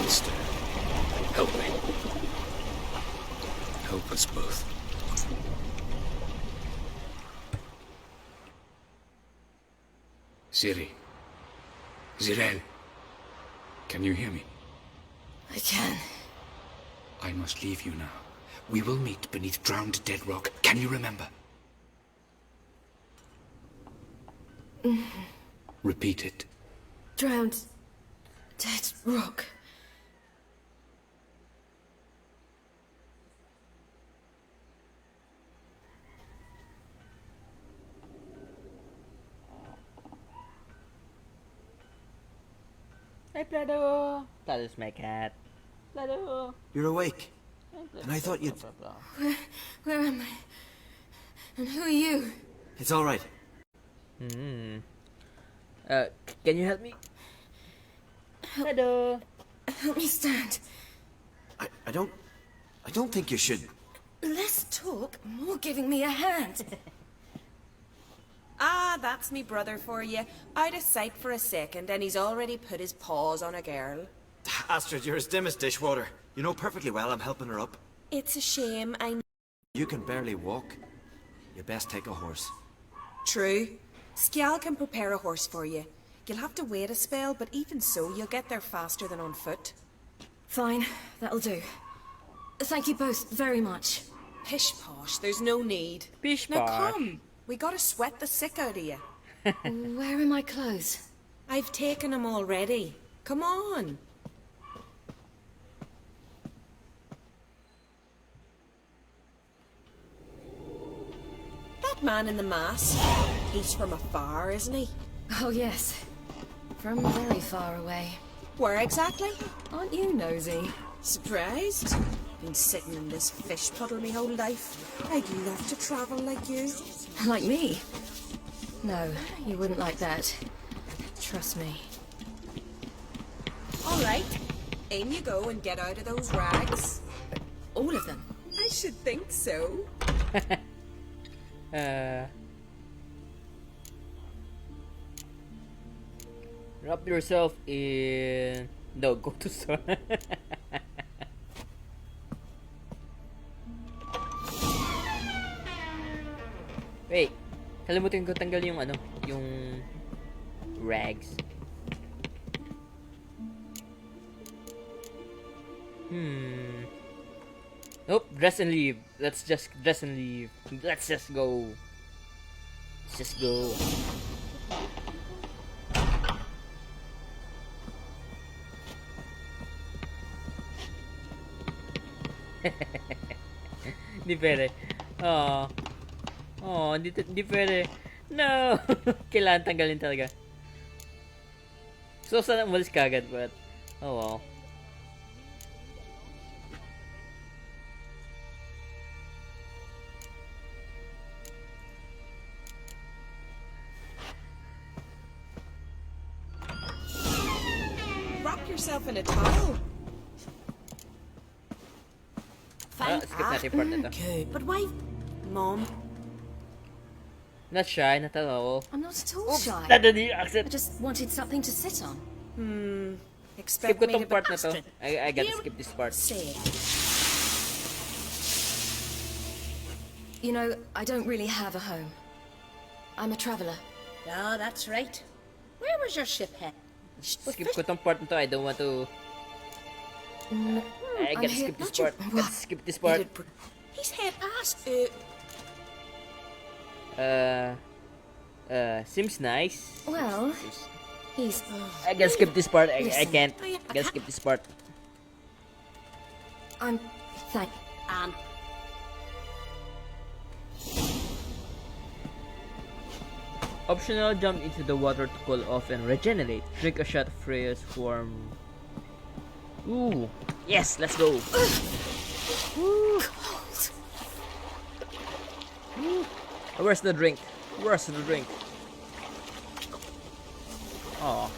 monster. Help me. Help us both. Ciri. Zireael. Can you hear me? I can. I must leave you now. We will meet beneath drowned dead rock. Can you remember? Repeat it. Drowned. Dead rock. Hey, Plado! Plado's my cat. Plado! You're awake. Hey, Plado. And I thought you'd... Blah, blah, Where am I? And who are you? It's all right. Can you help me? Plado! Help me stand. I don't think you should. Less talk, more giving me a hand. Ah, that's me brother for you. Out of sight for a second, and he's already put his paws on a girl. Astrid, you're as dim as dishwater. You know perfectly well I'm helping her up. It's a shame, I... You can barely walk. You best take a horse. True. Skjal can prepare a horse for you. You'll have to wait a spell, but even so, you'll get there faster than on foot. Fine, that'll do. Thank you both very much. Pish posh, there's no need. Pish Now posh. come, we gotta sweat the sick out of you. Where are my clothes? I've taken them already. Come on. That man in the mask, he's from afar, isn't he? Oh, yes. From very far away. Where exactly? Aren't you nosy? Surprised? Been sitting in this fish puddle me whole life. I'd love to travel like you. Like me? No, you wouldn't like that. Trust me. All right, in you go and get out of those rags. All of them? I should think so. Wrap yourself in... No, go to store. Wait, kalimutan ko tanggal yung ano, yung rags. Nope, dress and leave. Let's just dress and leave. Let's just go. Let's just go. Hindi pwede. Oh. Oh, hindi pwede. No! Kailangan tanggalin talaga. So, sana umalis ka agad, but... Oh, well. Wrap yourself in a towel. Skip natin yung part na to. But why... Mom, Not shy, not at all. I'm not at all shy. Not the I accent. just wanted something to sit on. Skip expect ko me tong to... part na to. I gotta skip this part. Say it. You know, I don't really have a home. I'm a traveler. Oh, that's right. Where was your ship head? Skip ko tong part na to. I don't want to... I I'm gotta here- skip this not your- part. Gotta skip this part. He's head past. Seems nice. Well, he's... I gotta skip this part. I Listen. can't. I gotta skip this part. I'm... Thank... And Optional, jump into the water to cool off and regenerate. Drink a shot of Freya's form. Ooh. Yes, let's go. Cold. Where's the drink? Where's the drink? Oh.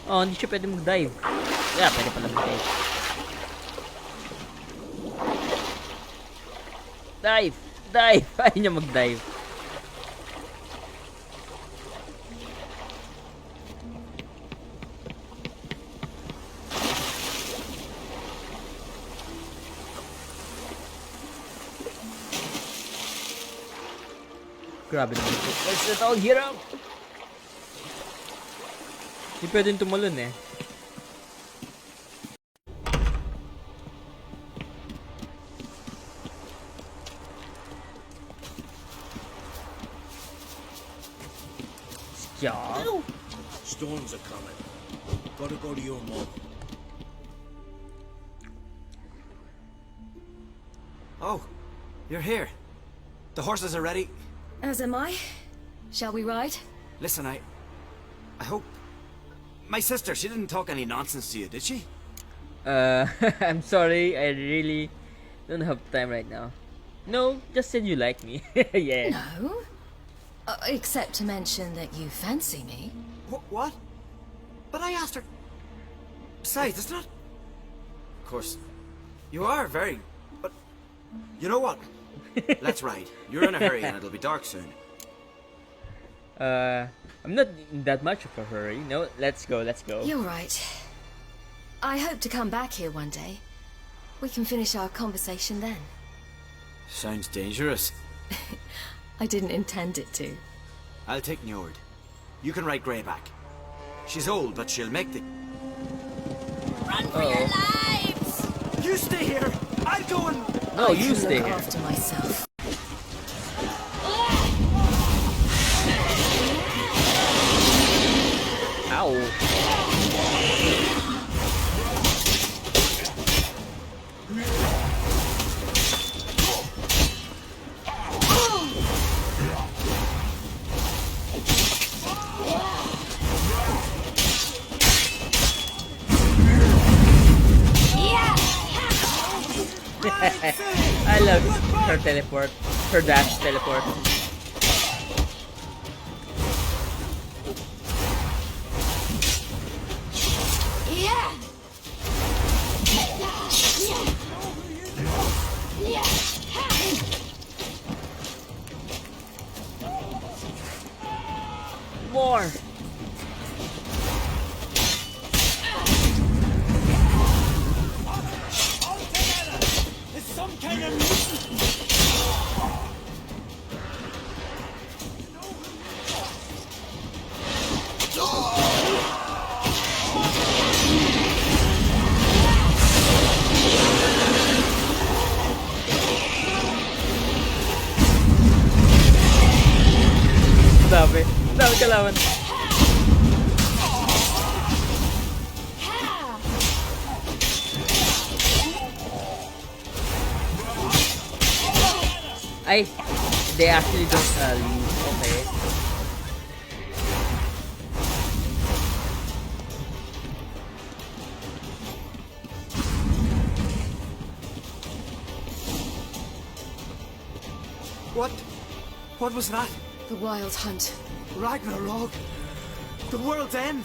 Oh, hindi siya pwede mag-dive. Yeah, pwede pala mag-dive. Dive! Dive! Ayaw niya mag-dive. Grabe naman ito. Let's let all get up! Hindi pwedeng tumalon eh. Skjal? Storms are coming. Gotta go to your mom. Oh, you're here. The horses are ready. As am I. Shall we ride? Listen, I hope... My sister, she didn't talk any nonsense to you, did she? I'm sorry, I really don't have time right now. No, just said you like me. Yeah. No. Except to mention that you fancy me. What? But I asked her... Besides, it's not... Of course, you are very... But... You know what? Let's ride. You're in a hurry and it'll be dark soon. I'm not in that much of a hurry. No, let's go, let's go. You're right. I hope to come back here one day. We can finish our conversation then. Sounds dangerous. I didn't intend it to. I'll take Njord. You can ride Greyback. She's old, but she'll make the... Run for your lives! You stay here! I'll go and... No, I you can stay look here. after myself. Ow. I love her teleport. Her dash teleport. Yeah! More. It's some kind of... Dami. Dami kalaban. Ay, they actually don't leave. Okay. What? What was that? The Wild Hunt. Ragnarok? The world's end?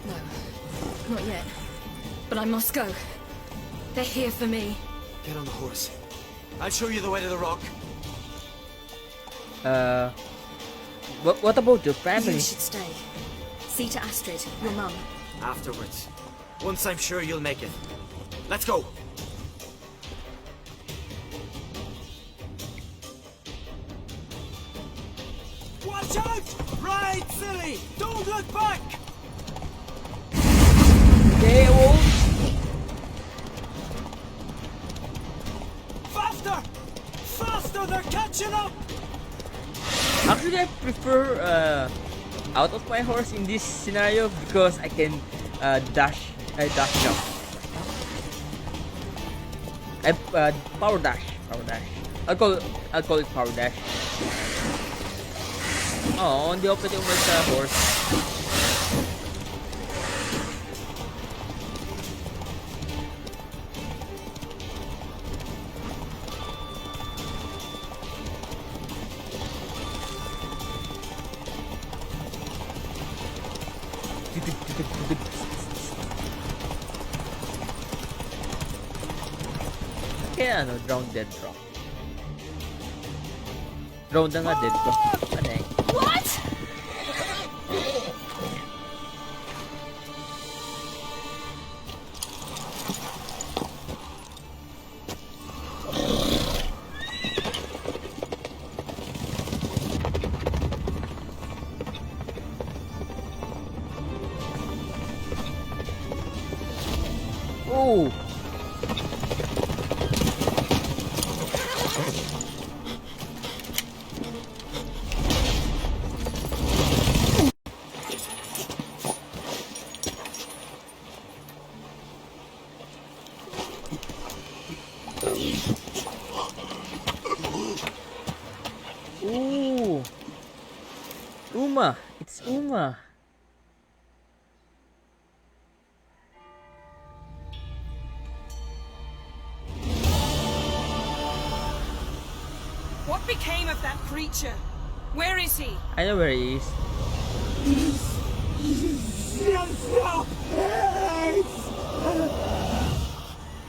No, not yet. But I must go. They're here for me. Get on the horse. I'll show you the way to the rock. What about your You family? should stay. See to Astrid, your mum. Afterwards. Once I'm sure you'll make it. Let's go. Watch out! Ride, silly! Don't look back! Okay, wolf. Faster! Faster! They're catching up! Actually, I prefer out of my horse in this scenario because I can dash jump. Power dash. I'll call it power dash. Oh, hindi ako pwede umalis sa horse. Kaya ano, drowned dead drop. Drone na nga dead ko. Ano eh? What? Oh! Ooh! Uma! It's Uma! What became of that creature? Where is he? I know where he is.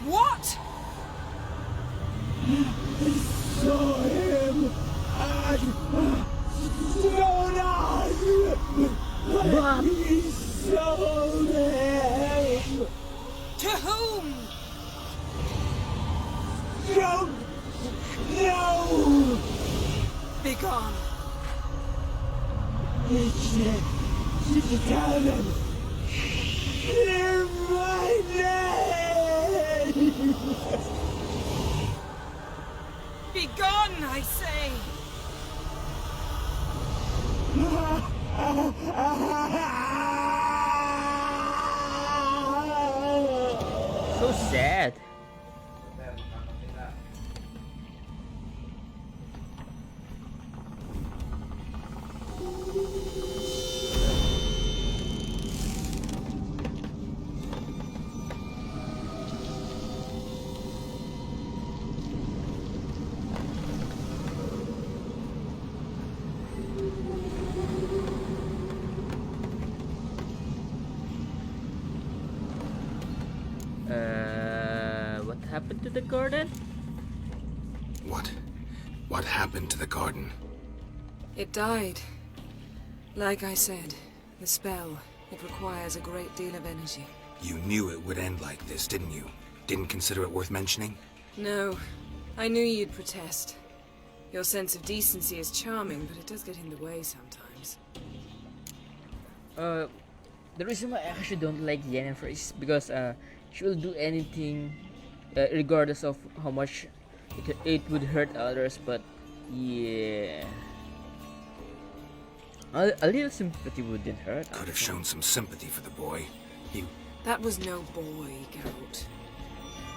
What? Bob! To whom? Begone. Begone, I say. So sad. What happened to the garden? What happened to the garden? It died. Like I said, the spell, it requires a great deal of energy. You knew it would end like this, didn't you? Didn't consider it worth mentioning? No, I knew you'd protest. Your sense of decency is charming, but it does get in the way sometimes. The reason why I actually don't like Yennefer is because she will do anything regardless of how much it would hurt others, but yeah, a little sympathy wouldn't hurt. Could have shown some sympathy for the boy. That was no boy, Geralt.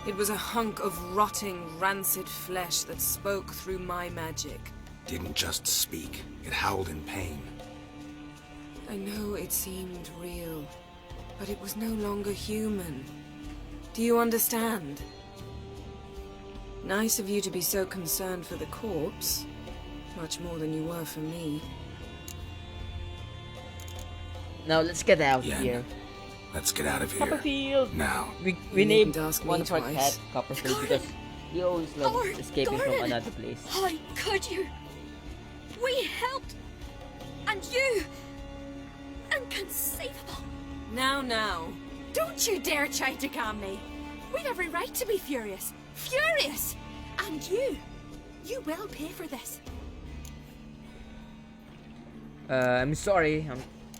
It was a hunk of rotting, rancid flesh that spoke through my magic. Didn't just speak. It howled in pain. I know it seemed real, but it was no longer human. Do you understand? Nice of you to be so concerned for the corpse. Much more than you were for me. Now let's get out Yen, here. let's get out of here. Copperfield. Now. We You named needn't ask me one of our twice. cat Copperfield because he always loves Lord escaping from Gordon. another place. How could you? We helped! And you! Inconceivable! Now. Don't you dare try to calm me! We'd every right to be furious! Furious! And you! You will pay for this! I'm sorry.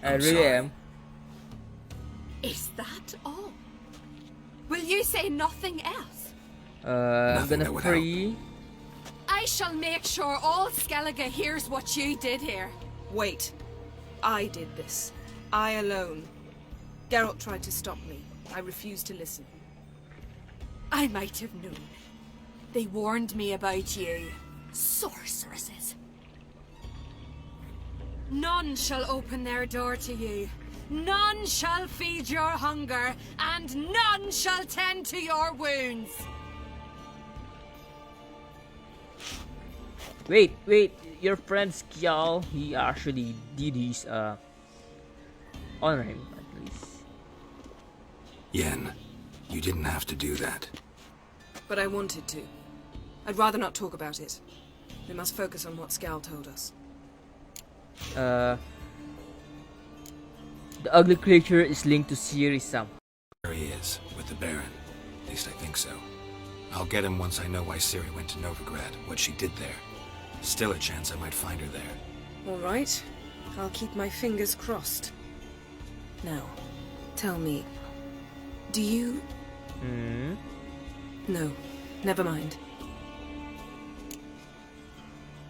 I I'm really sorry. am. Is that all? Will you say nothing else? I'm Nothing gonna that would free. I shall make sure all Skellige hears what you did here. Wait. I did this. I alone. Geralt tried to stop me. I refused to listen. I might have known. They warned me about you. Sorceresses. None shall open their door to you. None shall feed your hunger, and none shall tend to your wounds. Wait. Your friend Skjal, he actually did his honor him at least. Yen, you didn't have to do that. But I wanted to. I'd rather not talk about it. We must focus on what Scal told us. The ugly creature is linked to Ciri somehow. There he is, with the Baron. At least I think so. I'll get him once I know why Ciri went to Novigrad, what she did there. Still a chance I might find her there. All right. I'll keep my fingers crossed. Now, tell me, do you... No, never mind.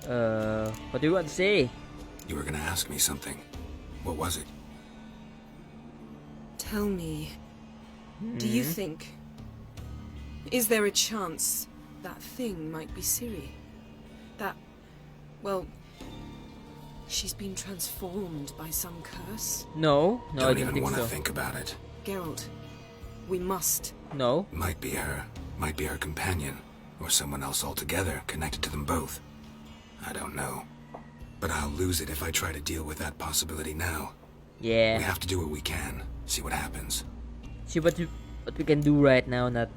What do you want to say? You were gonna ask me something. What was it? Tell me, do you think... Is there a chance that thing might be Ciri? That... Well... She's been transformed by some curse? No, I Don't don't even think want to so. think about it. Geralt, we must. No. Might be her. Might be her companion. Or someone else altogether, connected to them both. I don't know. But I'll lose it if I try to deal with that possibility now. Yeah. We have to do what we can. See what happens. See what we can do right now, not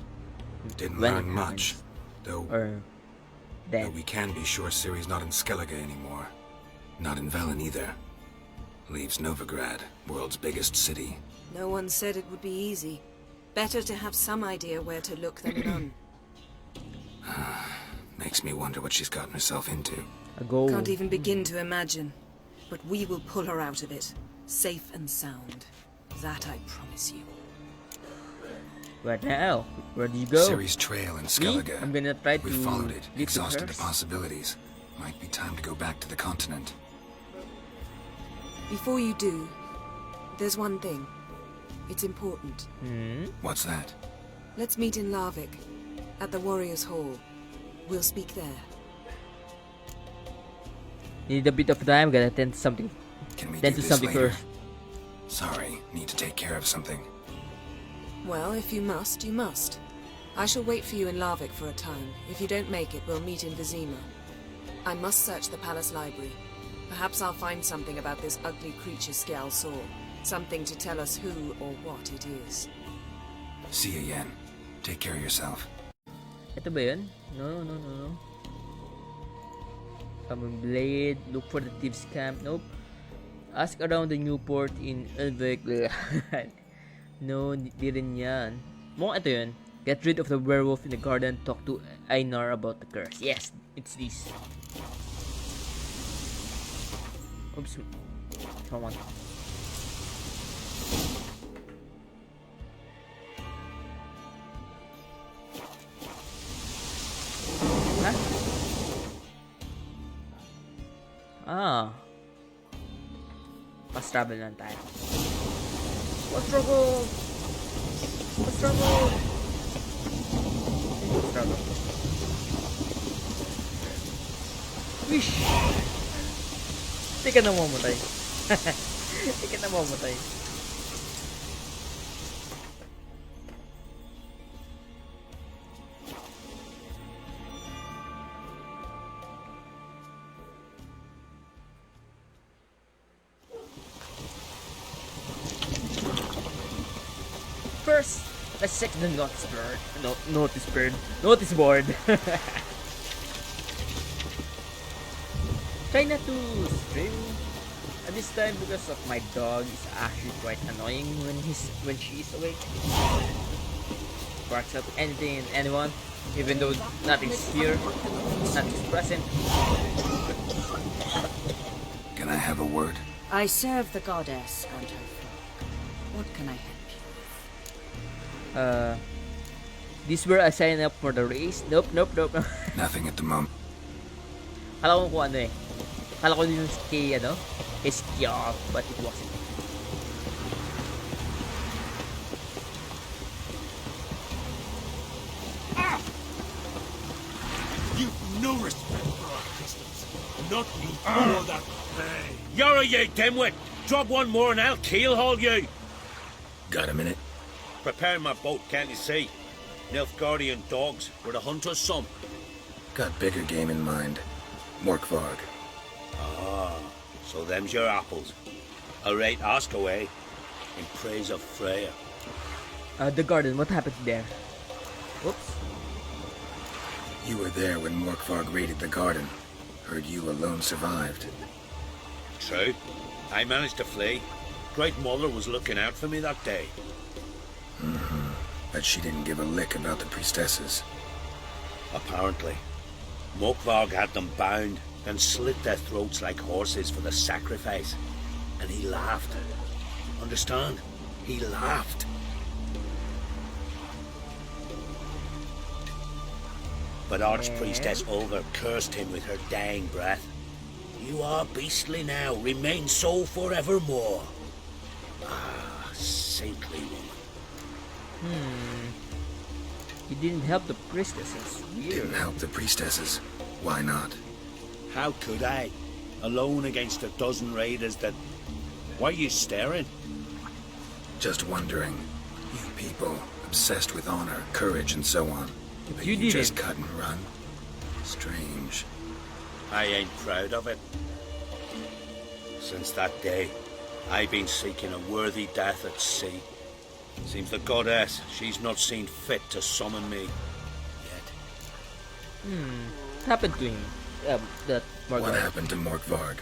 Didn't when learn it much. happens. Though, Or though then. we can be sure Ciri's not in Skellige anymore. Not in Velen either. Leaves Novigrad, world's biggest city. No one said it would be easy. Better to have some idea where to look than none. Makes me wonder what she's gotten herself into. A goal. Can't even begin to imagine. But we will pull her out of it. Safe and sound. That I promise you. Right now, where do you go? Ciri's trail in Skellige. I'm gonna try We to followed it, lead to exhausted the hers. possibilities. Might be time to go back to the continent. Before you do, there's one thing. It's important. What's that? Let's meet in Larvik, at the Warriors' Hall. We'll speak there. Need a bit of time. Gotta tend to something. Can we Tend do to this something later? first. Sorry, need to take care of something. Well, if you must, you must. I shall wait for you in Larvik for a time. If you don't make it, we'll meet in Vizima. I must search the palace library. Perhaps I'll find something about this ugly creature Skjal saw. Something to tell us who or what it is. See you, Yen. Take care of yourself. Ito ba yun? No. Common blade. Look for the thieves' camp. Nope. Ask around the new port in Ulvik. No, di rin yan. Mukhang ito yun. Get rid of the werewolf in the garden. Talk to Einar about the curse. Yes, it's this. Oops. Come on. Huh? Fast travel lang tayo. Fast travel! Fast travel! Fast travel. Wish! Hindi ka na mamatay. Hindi ka na mamatay. First, let's check the notice board. Notice board. Try not to stream at this time because of my dog is actually quite annoying when she is awake. Barks at anything and anyone, even though nothing's here, nothing's present. Can I have a word? I serve the goddess and her flock. What can I help you? This where I sign up for the race. Nope. Nothing at the moment. Kala ko kung ano eh. Kala ko yung kay ano, kay Skjal, but it wasn't. You've no respect for our customs. Not you for that. You're a ye dimwit. Drop one more and I'll keelhaul you. Got a minute? Prepare my boat, can't you see? Nilfgaardian dogs were the hunter's son. Got bigger game in mind. Morkvarg. So them's your apples. All right, ask away. In praise of Freya. The garden, what happened there? Oops. You were there when Morkvarg raided the garden. Heard you alone survived. True. I managed to flee. Great Mother was looking out for me that day. But she didn't give a lick about the priestesses. Apparently. Mokvarg had them bound and slit their throats like horses for the sacrifice. And he laughed. Understand? He laughed. But Archpriestess Olga cursed him with her dying breath. You are beastly now, remain so forevermore. Ah, saintly woman. You didn't help the priestesses. Weird. Didn't help the priestesses. Why not? How could I? Alone against a dozen raiders that... Why are you staring? Just wondering. You people, obsessed with honor, courage, and so on. But you you just didn't. cut and run. Strange. I ain't proud of it. Since that day, I've been seeking a worthy death at sea. Seems the goddess, she's not seen fit to summon me yet. What happened to him? That What Morgard. happened to Morkvarg?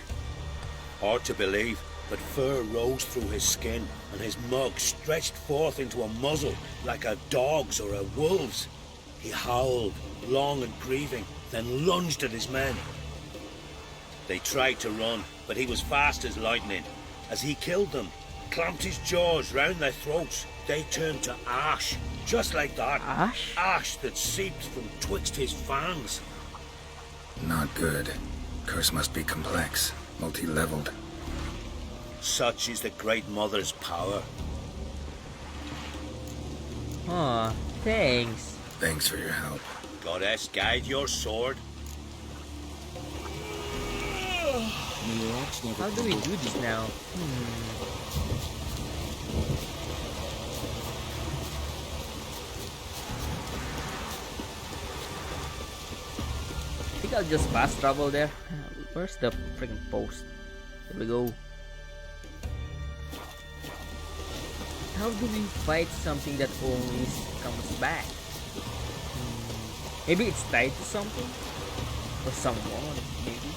Hard to believe, but fur rose through his skin, and his mug stretched forth into a muzzle like a dog's or a wolf's. He howled, long and grieving, then lunged at his men. They tried to run, but he was fast as lightning. As he killed them, clamped his jaws round their throats, they turned to ash, just like that. Ash? Ash that seeped from twixt his fangs. Not good. Curse must be complex, multi-leveled. Such is the Great Mother's power. Aw, thanks. Thanks for your help. Goddess, guide your sword. How do we do this now? I think I'll just fast travel there. Where's the freaking post? There we go. How do we fight something that always comes back? Maybe it's tied to something? Or someone, maybe?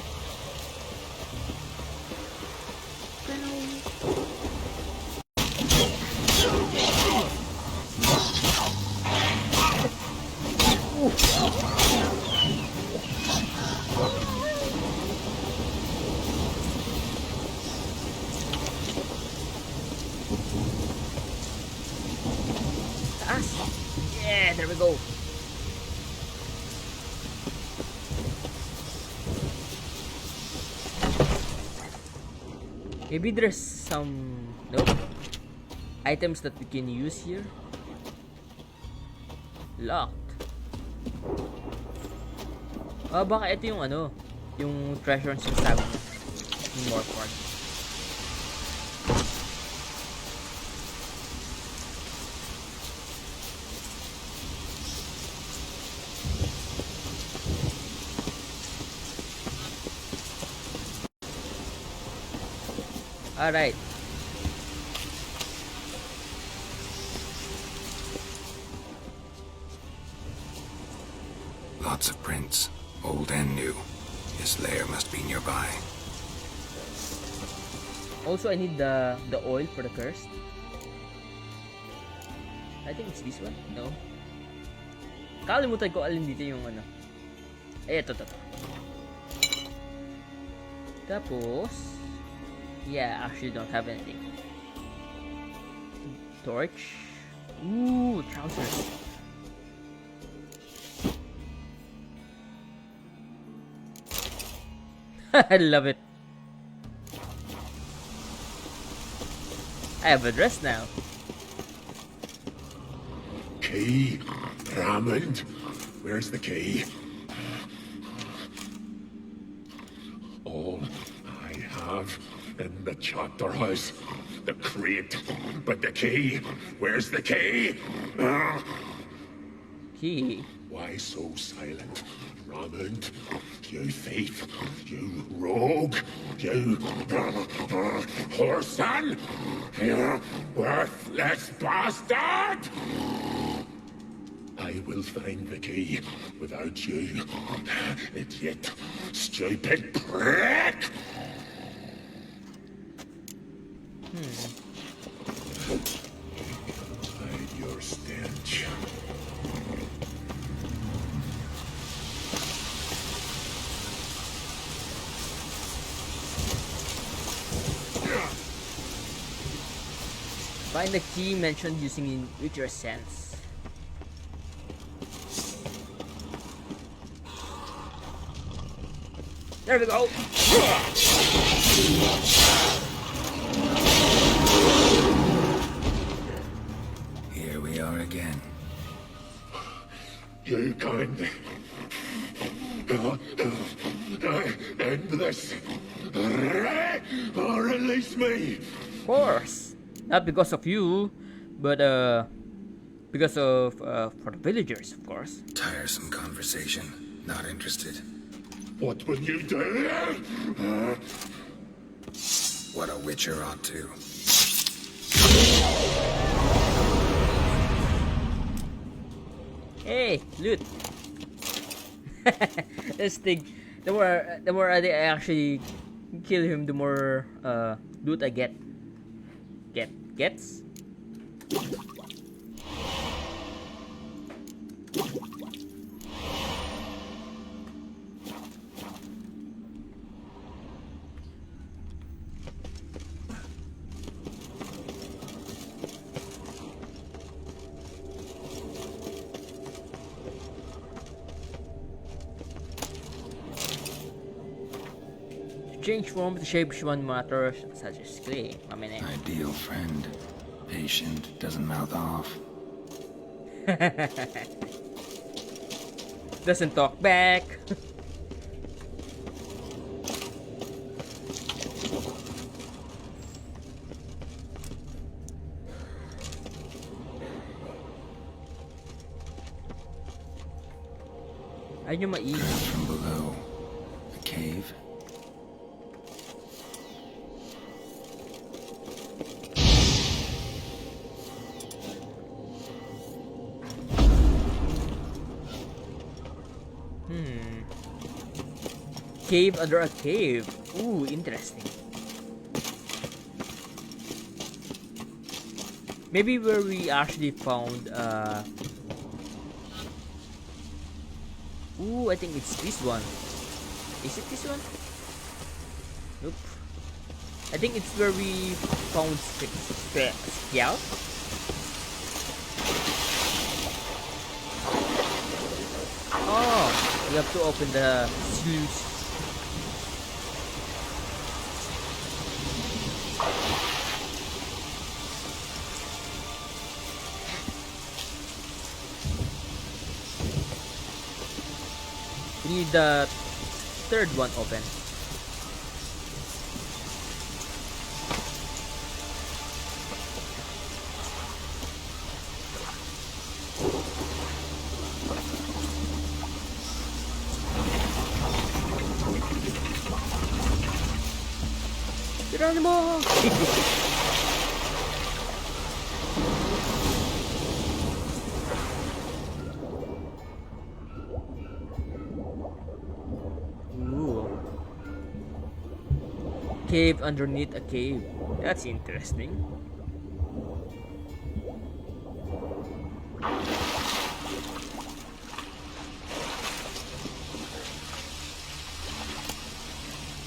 Yeah, there we go. Maybe there's some items that we can use here. Locked. Baka ito yung yung treasure and sinasabi niya. Yung more part. Alright. Lots of prints, old and new. His lair must be nearby. Also, I need the oil for the curse. I think it's this one. No. Kalimutan ko alin dito yung Eh, ito. Tapos, yeah, actually don't have anything. Torch. Ooh, trousers. I love it. I have a dress now. Key? Raymond? Where's the key? All I have in the chapter house. The crate. But the key? Where's the key? Key? Why so silent? Raymond, you thief, you rogue, you whoreson, you worthless bastard! I will find the key without you, idiot, Stupid prick! Hide your stench. Find the key mentioned using in Witcher Sense. There we go. Here we are again. You kind. End this. Or release me. Of course. Not because of you, but because of for the villagers, of course. Tiresome conversation. Not interested. What will you do? What a witcher ought to. Hey, loot. This thing, the more I actually kill him, the more loot I get. Gets. Change form to shape one matters such as clay. Ideal friend. Patient, doesn't mouth off. Doesn't talk back. Ayun yung maigi. From below. A cave? Cave under a cave. Ooh, interesting. Maybe where we actually found ooh, I think it's this one. Is it this one? Nope. I think it's where we found Scout. Oh, we have to open the sluice. We need the third one open. Geronimo! Cave underneath a cave. That's interesting.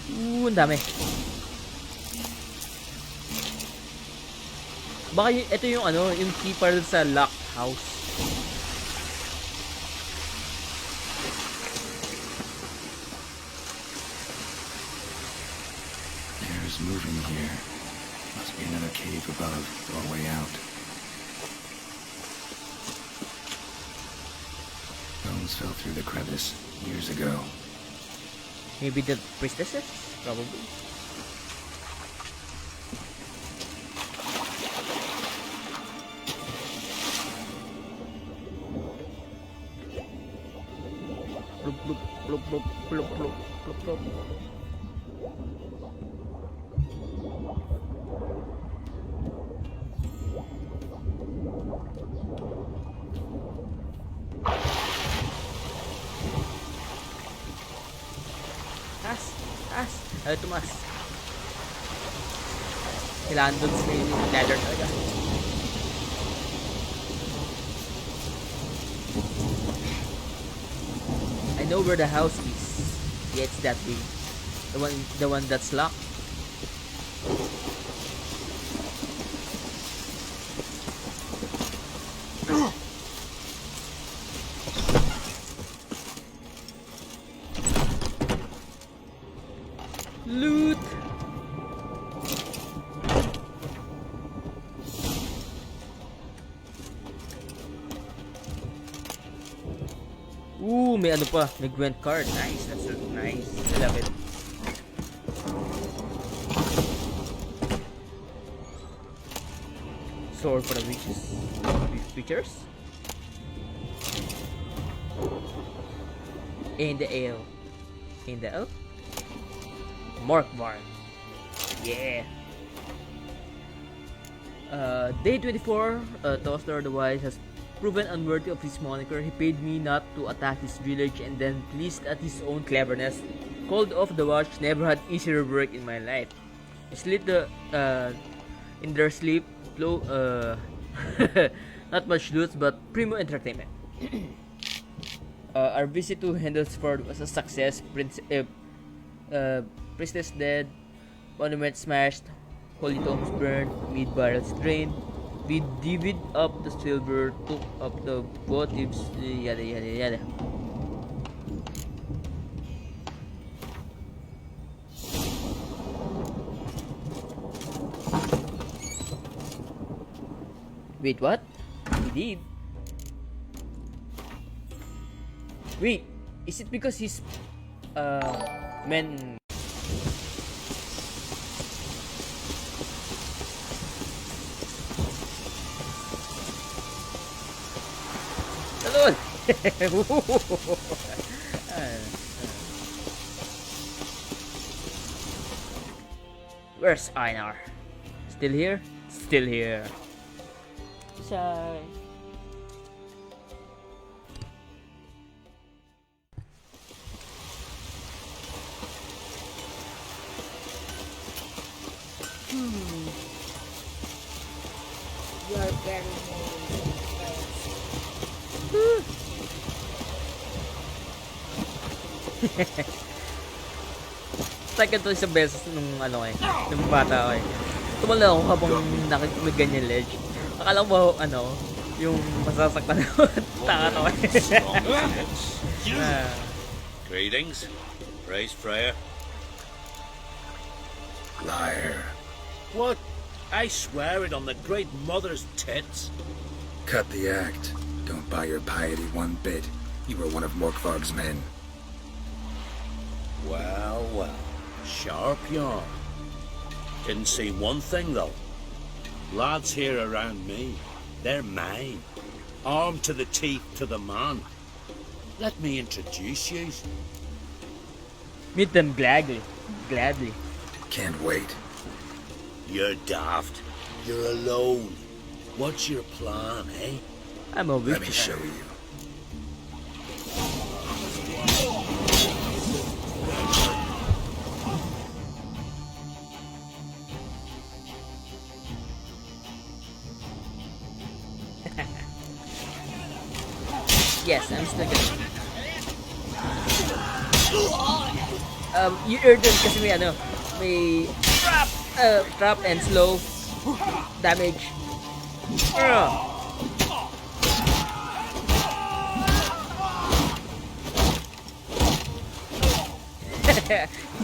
Ang dami. Baka ito yung ano, yung key para sa locked house. Moving here. Must be another cave above or way out. Bones fell through the crevice years ago. Maybe the priestesses? Probably. Bloop, bloop, bloop, bloop, bloop, bloop, bloop, bloop. Taas! Taas! Ayaw tumas. Kailangan doon sa ladder talaga. I know where the house is. Yeah, it's that way. The one that's locked. Loot. Ooh, may ano pa, may Gwent card. Nice, that's nice. I love it. Sword for the witches. Witchers. In the ale. In the ale? Mark Barn. Yeah. Day 24, Tostar the Wise has proven unworthy of his moniker. He paid me not to attack his village and then, pleased at his own cleverness, called off the watch. Never had easier work in my life. Slit the in their sleep, low, not much loot, but primo entertainment. Our visit to Hendelsford was a success. Priestess dead, monument smashed, holy tomes burned, mead barrels drained. We divvied up the silver, took up the votives, yada yada yada. Wait, what? We did? Wait, is it because his men... Hello! Where's Einar? Still here? Still here. Sorry. You're very Second to isang beses nung ano eh, nung bata ko eh. Tumala ako habang may ganyan ledge. Akala mo ano, yung masasaktan ako. Taka to eh. Greetings. Praise Freya. Liar. What? I swear it on the great mother's tits. Cut the act. Don't buy your piety one bit. You were one of Morkvarg's men. Well, well. Sharp yarn. Didn't see one thing, though. Lads here around me, they're mine. Armed to the teeth to the man. Let me introduce you. Meet them gladly. Gladly. Can't wait. You're daft. You're alone. What's your plan, eh? I'm a witch. Let me show you. Yes, I'm still good. You earned them kasi may ano, may trap and slow damage.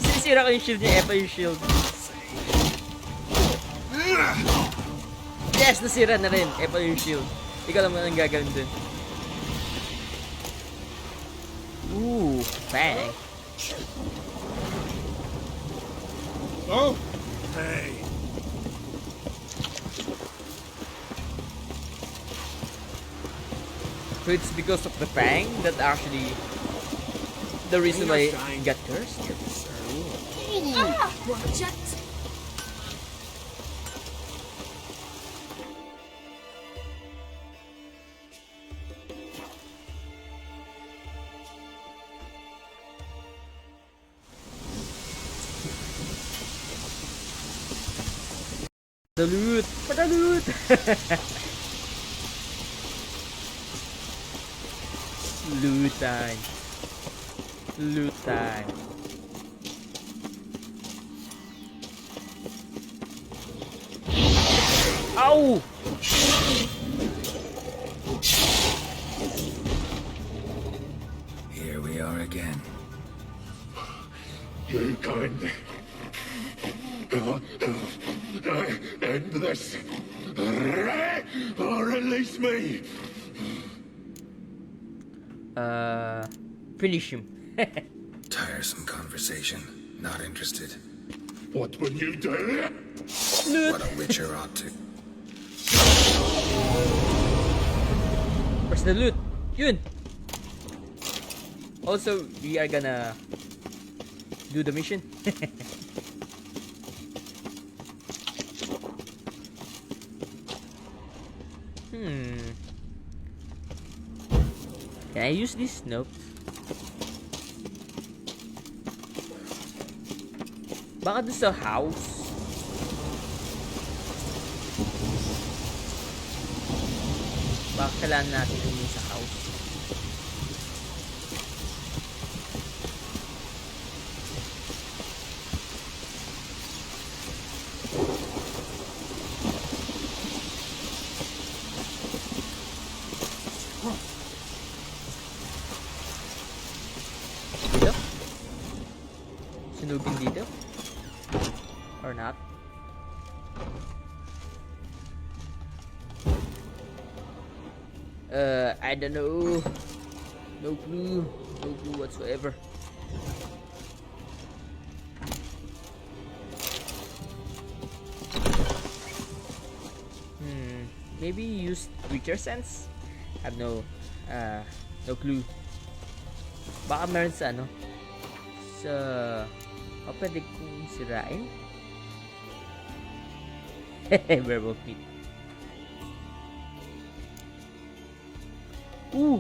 Sinisira ko yung shield niya, epa yung shield. Yes, nasira na rin, epa yung shield. Ikaw naman ang gagawin dun. Ooh, bang. Oh, hey. So it's because of the fang that actually the reason why I got cursed. Watch it! the loot! For the loot! Loot time. Loot time. Ow! Here we are again. You kind. End this. Or release me. Finish him. Tiresome conversation. Not interested. What will you do? What a witcher ought to. Where's the loot? Yun! Also, we are gonna do the mission. Can I use this? Nope. Baka doon sa house. Baka kailangan natin yung sa house. Dito? Sunugin dito? Or not? I don't know. No clue. No clue whatsoever. Maybe use creature sense? Have no clue. Baka meron sa ano? Sa pwede kong sirain? Werewolf meat. Ooh,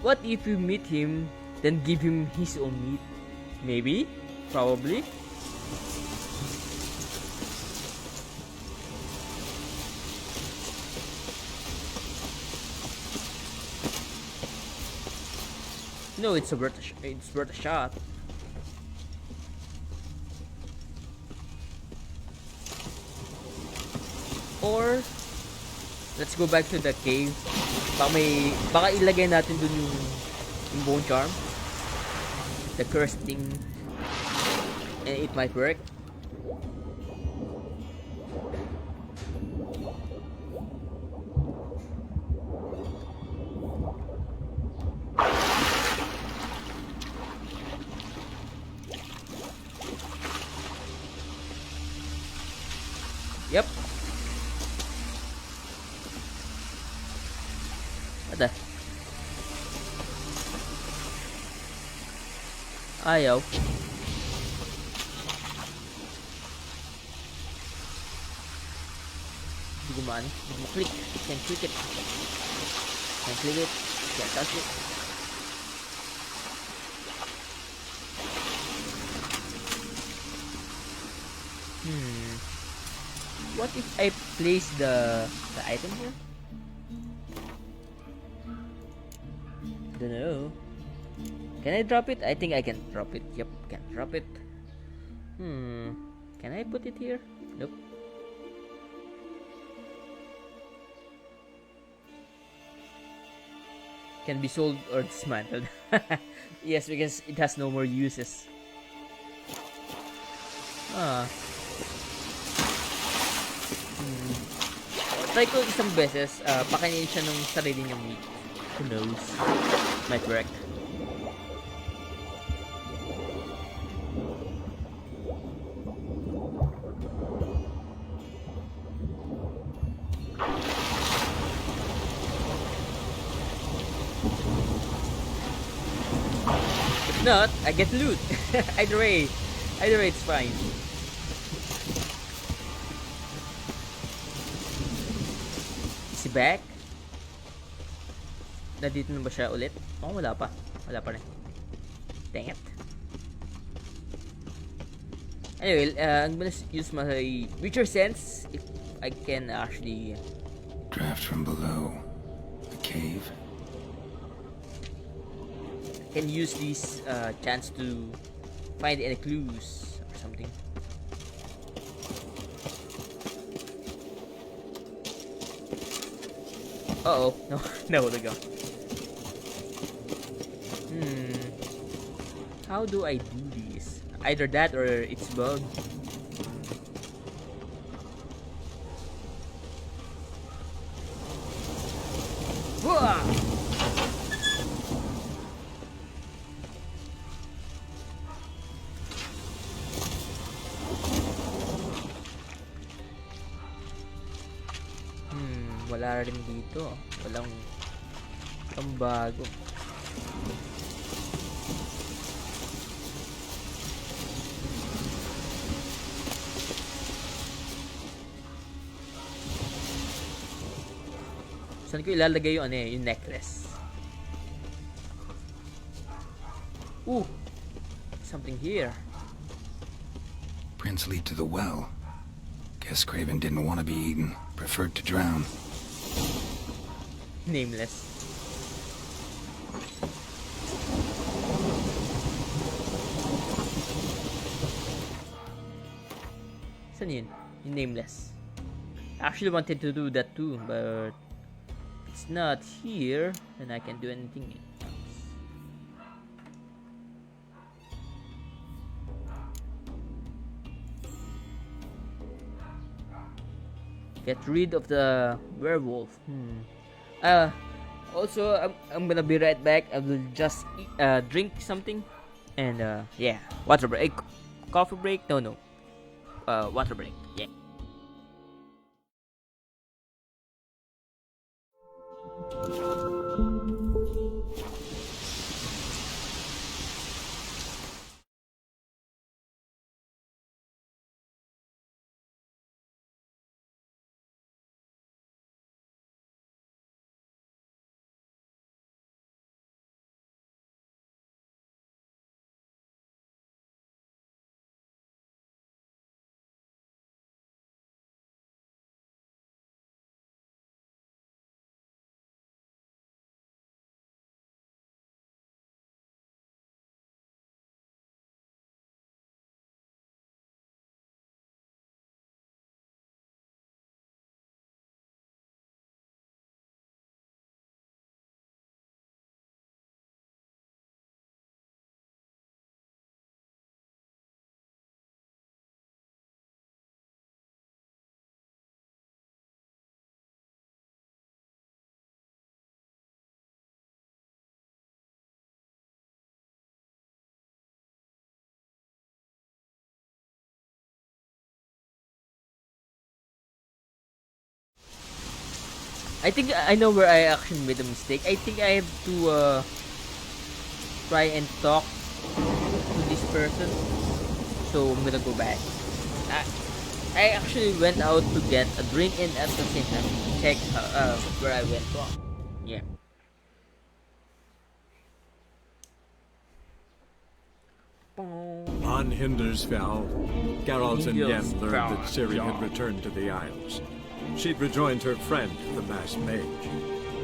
what if you meet him, then give him his own meat? Maybe? Probably? No, it's worth a shot. Or let's go back to the cave. Baka ilagay natin dun yung bone charm, the cursed thing, and it might work. Yep. Ada. Ayaw. Hindi gumaan. Hindi mo click. Can't click it. Can't click it. Can't touch it. What if I place the item here? Don't know. Can I drop it? I think I can drop it. Yep, can drop it. Can I put it here? Nope. Can be sold or dismantled. Yes, because it has no more uses. Try ko isang beses, pakainin siya ng sarili niyang meat. Who knows? Might work. If not, I get loot. Either way, it's fine. Is he back? Nandito na ba siya ulit? Oh, wala pa. Wala pa rin. Dang it. Anyway, I'm gonna use my Witcher sense if I can actually Draft from below. The cave. can use this chance to find any clues or something. Uh oh, no, no, there we go. How do I do this? Either that or it's bug. Whoa! Wala rin dito. Walang bago. Saan ko ilalagay yung yung necklace? Ooh! Something here. Prints lead to the well. Guess Craven didn't want to be eaten. Preferred to drown. Nameless. Saan yun? Yung nameless. I actually wanted to do that too, but it's not here, and I can't do anything else. Get rid of the werewolf. Also, I'm gonna be right back. I will just drink something, and yeah, water break, coffee break. No, water break. Yeah. I think I know where I actually made a mistake. I think I have to try and talk to this person. So I'm gonna go back. I actually went out to get a drink and at the same time check where I went wrong. Yeah. On Hindersfell, Geralt and Yen learned that Ciri yeah. had returned to the Isles. She'd rejoined her friend, the masked mage.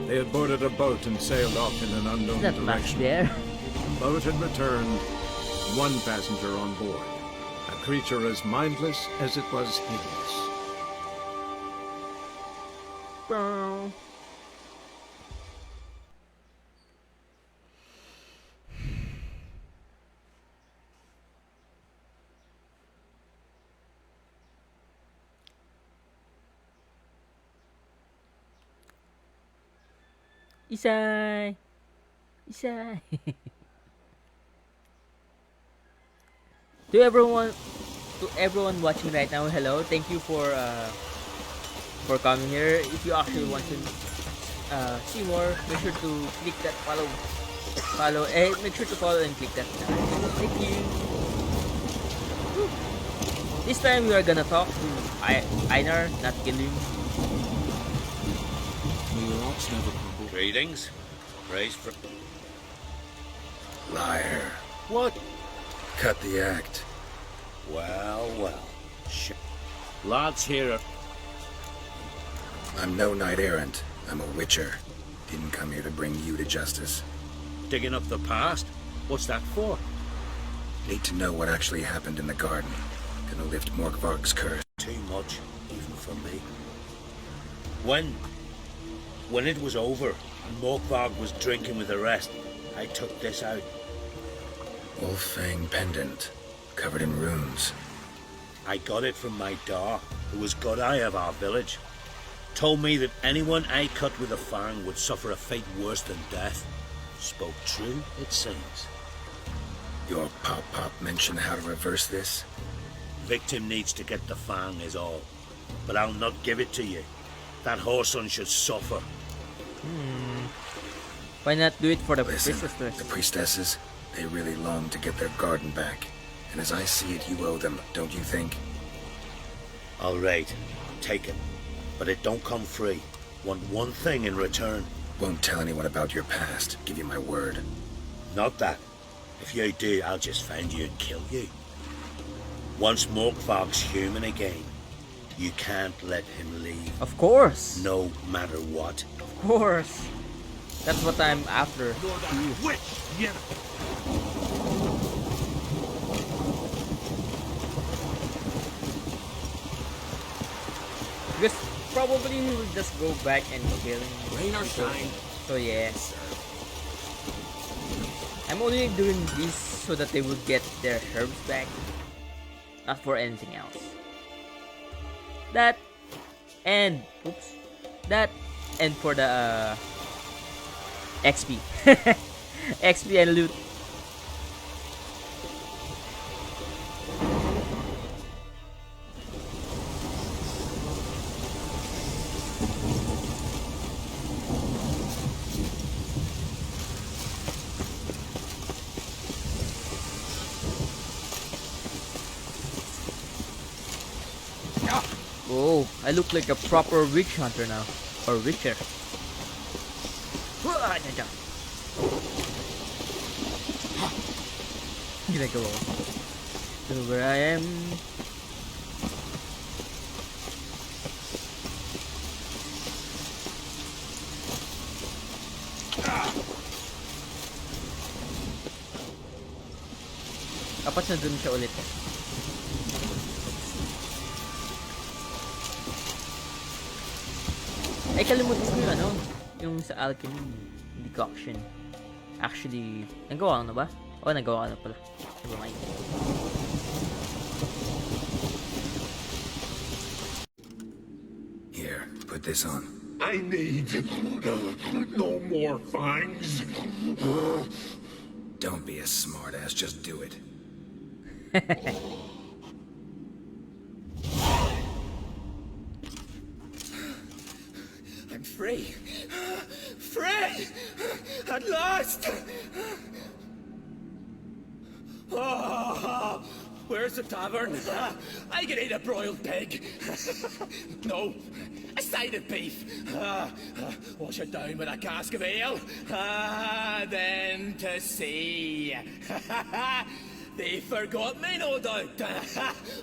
They had boarded a boat and sailed off in an unknown That match direction. there. The boat had returned, one passenger on board, a creature as mindless as it was hideous. Isai. To everyone watching right now, hello. Thank you for coming here. If you actually want to see more, make sure to click that follow. Make sure to follow and click that. Thank you. This time we are gonna talk to Einar, not Gilliam. Greetings. Praise for... Liar. What? Cut the act. Well. Lads here are... I'm no knight errant. I'm a witcher. Didn't come here to bring you to justice. Digging up the past? What's that for? Need to know what actually happened in the garden. Gonna lift Morkvarg's curse. Too much, even for me. When it was over and Morkvarg was drinking with the rest, I took this out. Wolf-Fang pendant, covered in runes. I got it from my Dar, who was Godai of our village. Told me that anyone I cut with a fang would suffer a fate worse than death. Spoke true, it seems. Your pop-pop mentioned how to reverse this? Victim needs to get the fang is all. But I'll not give it to you. That whoreson should suffer. Why not do it for the Listen, priestess? the priestesses, they really long to get their garden back. And as I see it, you owe them, don't you think? All right, take it. But it don't come free. Want one thing in return. Won't tell anyone about your past, give you my word. Not that. If you do, I'll just find you and kill you. Once Morkvarg's human again, you can't let him leave. Of course. No matter what. Of course. That's what I'm after. Because probably he will just go back and kill him. Rain or shine. So yeah. I'm only doing this so that they will get their herbs back. Not for anything else. That and for the XP. XP and loot. Oh, I look like a proper witch hunter now. Or witcher. Ginagawa ko. So where I am. Dapat na dun siya ulit. Ay, kalimutan ko yung ano, yung sa alchemy decoction. Actually, nagawa ko na ba? O, nagawa ko na pala. Never mind. Here, put this on. I need no more fangs. Don't be a smartass, just do it. I'm free. Free! At last! Oh, where's the tavern? I can eat a broiled pig. No, a side of beef. Wash it down with a cask of ale. Then to sea. They forgot me, no doubt.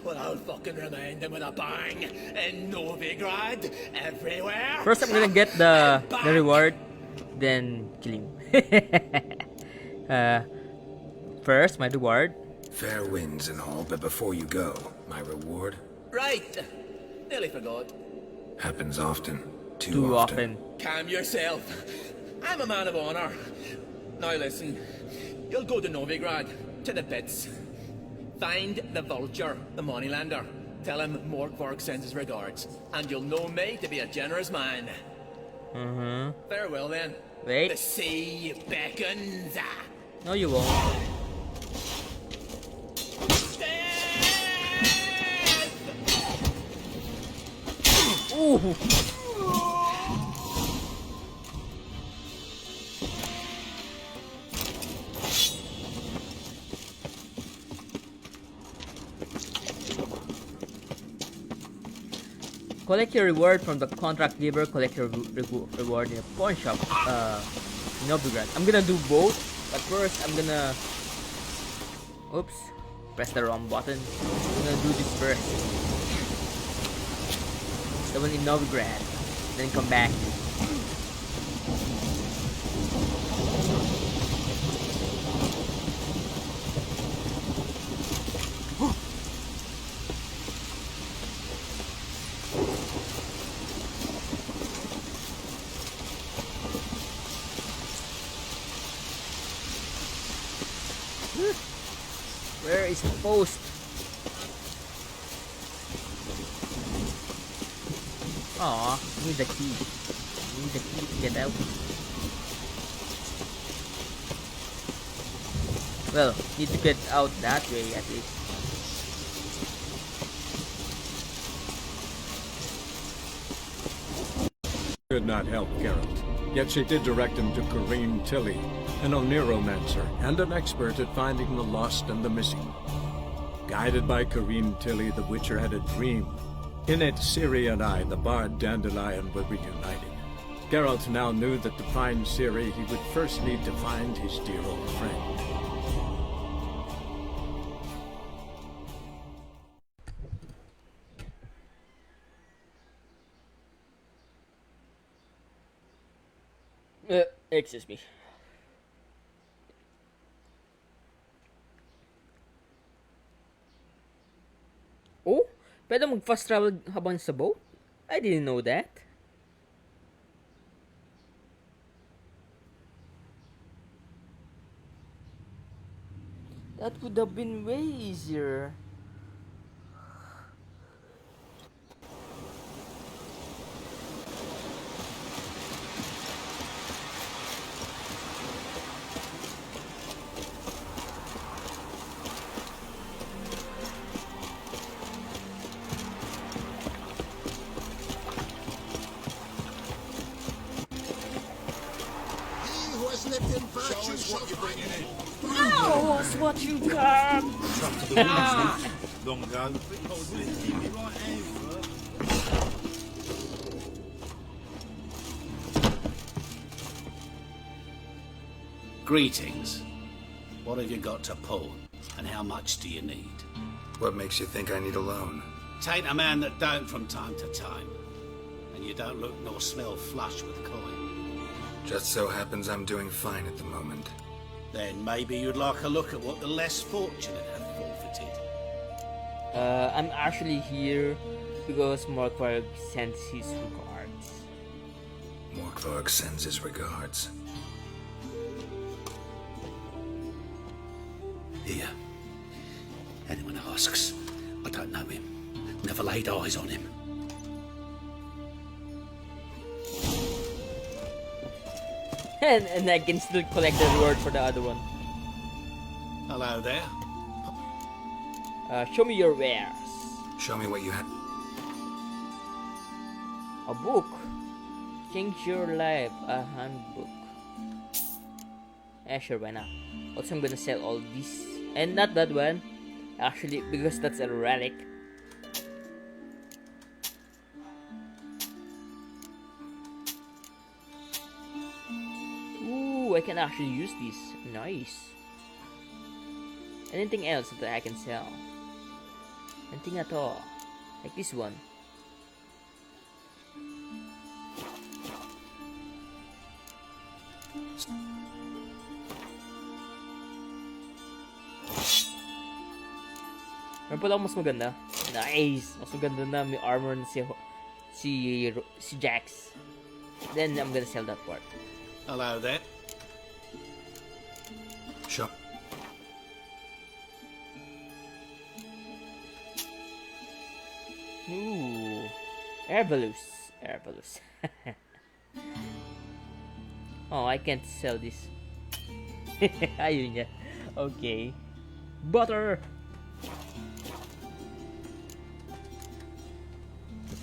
Well, I'll fucking remind them with a bang. In Novigrad, everywhere. First, I'm gonna get the reward, then kill him. First, my reward. Fair winds and all, but before you go, my reward Right. Nearly forgot. happens often. Too often. Calm yourself. I'm a man of honor. Now listen. You'll go to Novigrad, to the pits. Find the vulture, the moneylender. Tell him Morkvarg sends his regards. And you'll know me to be a generous man. Farewell then. Wait. The sea beckons. No, you won't. Ooh. Collect your reward from the contract giver. Collect your reward in a pawn shop. In Novigrad. I'm gonna do both, but first I'm gonna. Oops, press the wrong button. I'm gonna do this first. The one in Novigrad. then come back. Where is the post? Aw, need the key. Need the key to get out. Well, need to get out that way at least. Could not help Geralt, yet she did direct him to Corrine Tilly, an Oniromancer and an expert at finding the lost and the missing. Guided by Corrine Tilly, the Witcher had a dream. In it, Ciri and I, the bard Dandelion, were reunited. Geralt now knew that to find Ciri, he would first need to find his dear old friend. Excuse me. Oh, pwede mag-fast travel habang sa boat? I didn't know that. That would have been way easier. What's what you got? Long gun. Greetings. What have you got to pull, and how much do you need? What makes you think I need a loan? Tain't a man that don't from time to time, and you don't look nor smell flush with coin. Just so happens I'm doing fine at the moment. Then maybe you'd like a look at what the less fortunate have forfeited. I'm actually here because Morkvarg sends his regards. Morkvarg sends his regards. Here. Anyone asks, I don't know him. Never laid eyes on him. And I can still collect the reward for the other one. Hello there. Show me your wares. Show me what you have. A book. Change your life. A handbook. Eh, sure, why not? Also, I'm gonna sell all these. And not that one. Actually, because that's a relic. Ooh, I can actually use this. Nice. Anything else that I can sell? Anything at all? Like this one. Meron pala akong mas maganda. Nice! Mas maganda na may armor na si Jax. Then I'm gonna sell that part. Hello there. Sure. Ooh. Herbalus. Herbalus. Oh, I can't sell this. Ayun niya. Okay. Butter!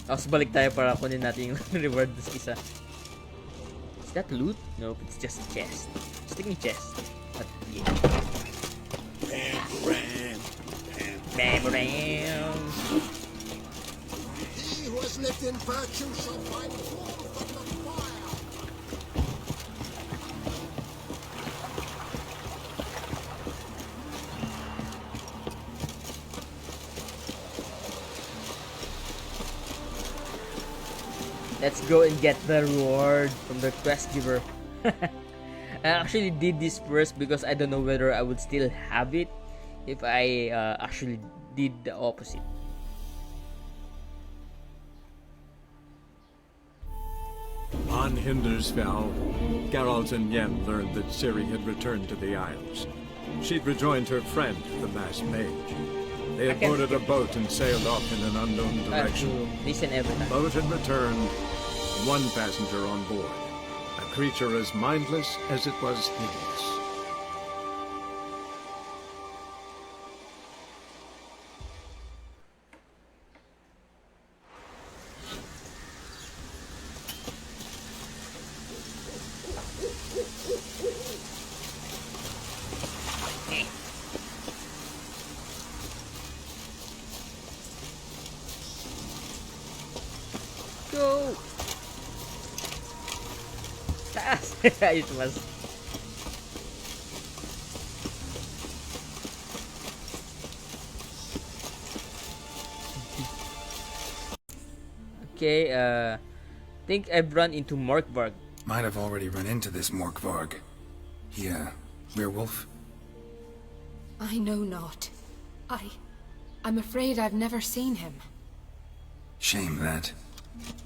Tapos balik tayo para kunin natin yung reward sa isa. Is that loot? Nope, it's just a chest. Stick me chest. But, yeah. Bam, bam. He who has lived in virtue shall find warmth from the fire. Let's go and get the reward from the quest giver. I actually did this first because I don't know whether I would still have it if I actually did the opposite. On Hindersfell, Geralt and Yen learned that Ciri had returned to the Isles. She'd rejoined her friend, the masked mage. They had boarded a boat and sailed off in an unknown direction. Listen every time. The boat had returned, one passenger on board, a creature as mindless as it was hideous. Go! Taas! It was. Okay, think I've run into Morkvarg. Might have already run into this Morkvarg. He, werewolf? I know not. I'm afraid I've never seen him. Shame that.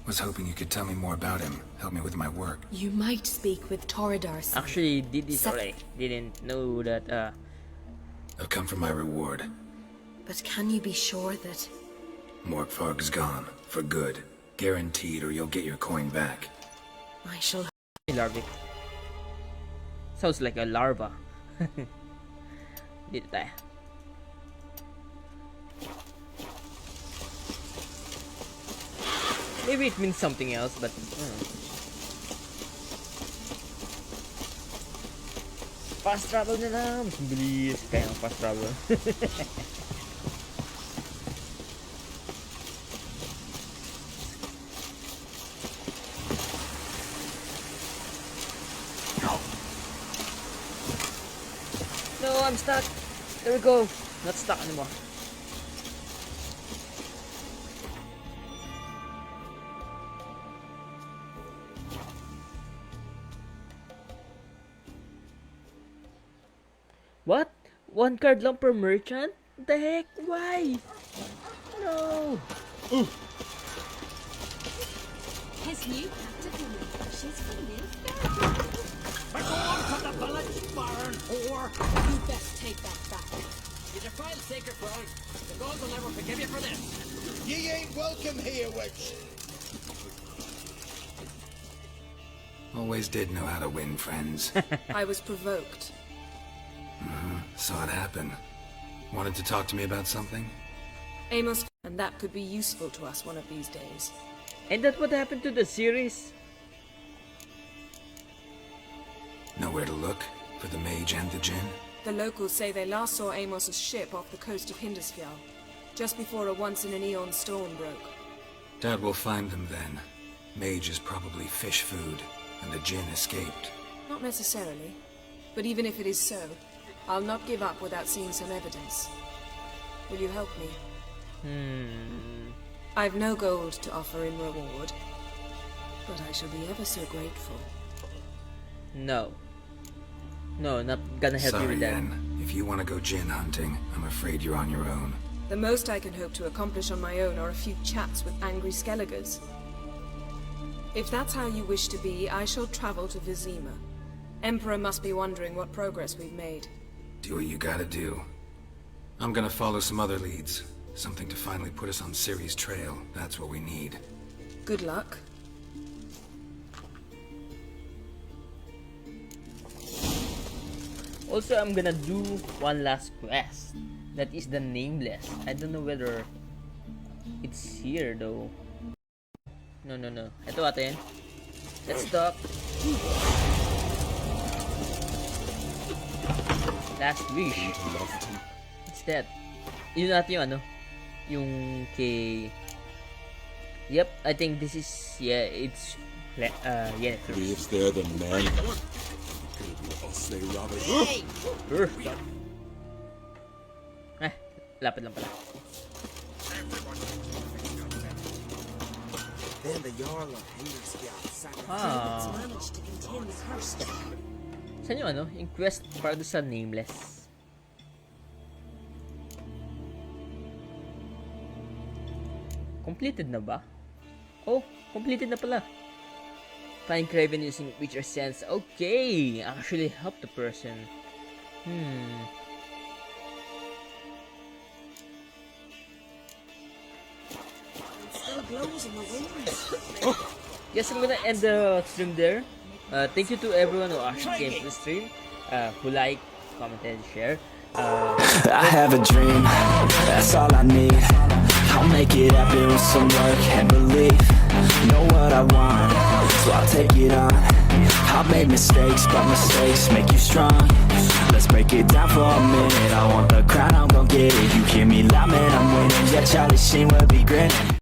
Was hoping you could tell me more about him. Help me with my work. You might speak with Toradar. Actually, did this already. Didn't know that, I've come for my reward. But can you be sure that... Morkvarg's gone. For good. Guaranteed, or you'll get your coin back. I shall... Larvae. Sounds like a larva. Dito tayo. Maybe it means something else, but fast travel na lang. Mas bilis kaya ng fast travel. No, I'm stuck. There we go. Not stuck anymore. What? One card lang per merchant? What the heck? Why? No. His new captive woman. She's from But go on to the village, barn whore! You best take that back. You defile sacred ground. The gods will never forgive you for this. Ye ain't welcome here, witch. Always did know how to win friends. I was provoked. Saw it happen. Wanted to talk to me about something? Amos, and that could be useful to us one of these days. And that's what happened to the series. Nowhere to look for the mage and the djinn? The locals say they last saw Amos's ship off the coast of Hindersfjall, just before a once-in-an-eon storm broke. Doubt we'll find them then. Mage is probably fish food, and the djinn escaped. Not necessarily. But even if it is so, I'll not give up without seeing some evidence. Will you help me? I've no gold to offer in reward, but I shall be ever so grateful. No. No, not gonna help you Sorry, with that. Yen. If you want to go djinn hunting, I'm afraid you're on your own. The most I can hope to accomplish on my own are a few chats with angry Skelligers. If that's how you wish to be, I shall travel to Vizima. Emperor must be wondering what progress we've made. Do what you gotta do. I'm gonna follow some other leads. Something to finally put us on Ciri's trail. That's what we need. Good luck. Also, I'm gonna do one last quest. That is the Nameless. I don't know whether it's here though. No. Ito ata yan. Let's talk. Last wish. It's that. Yun natin yung ano. Yung kay... Yep, I think this is... Yeah, it's... yeah. If they're the men. I'll say Robert. Lapit lang pala. Then the Jarl of Hinderskjald sacrificed. Ah. Managed to contain the curse. Saan yung ano? Yung quest para doon sa Nameless. Completed na ba? Oh, completed na pala. Find Craven using Witcher Sense. Okay! Actually help the person. It still glows in the wind. Yes, I'm gonna end the stream there. Thank you to everyone who actually came to the stream, who liked, commented, and shared. I have a dream, that's all I need. I'll make it happen with some work and belief. Know what I want, so I'll take it on. I've made mistakes, but mistakes make you strong. Let's break it down for a minute. I want the crown, I'm gon' get it. You hear me loud, man, I'm winning. Yeah, Charlie Sheen will be grinning.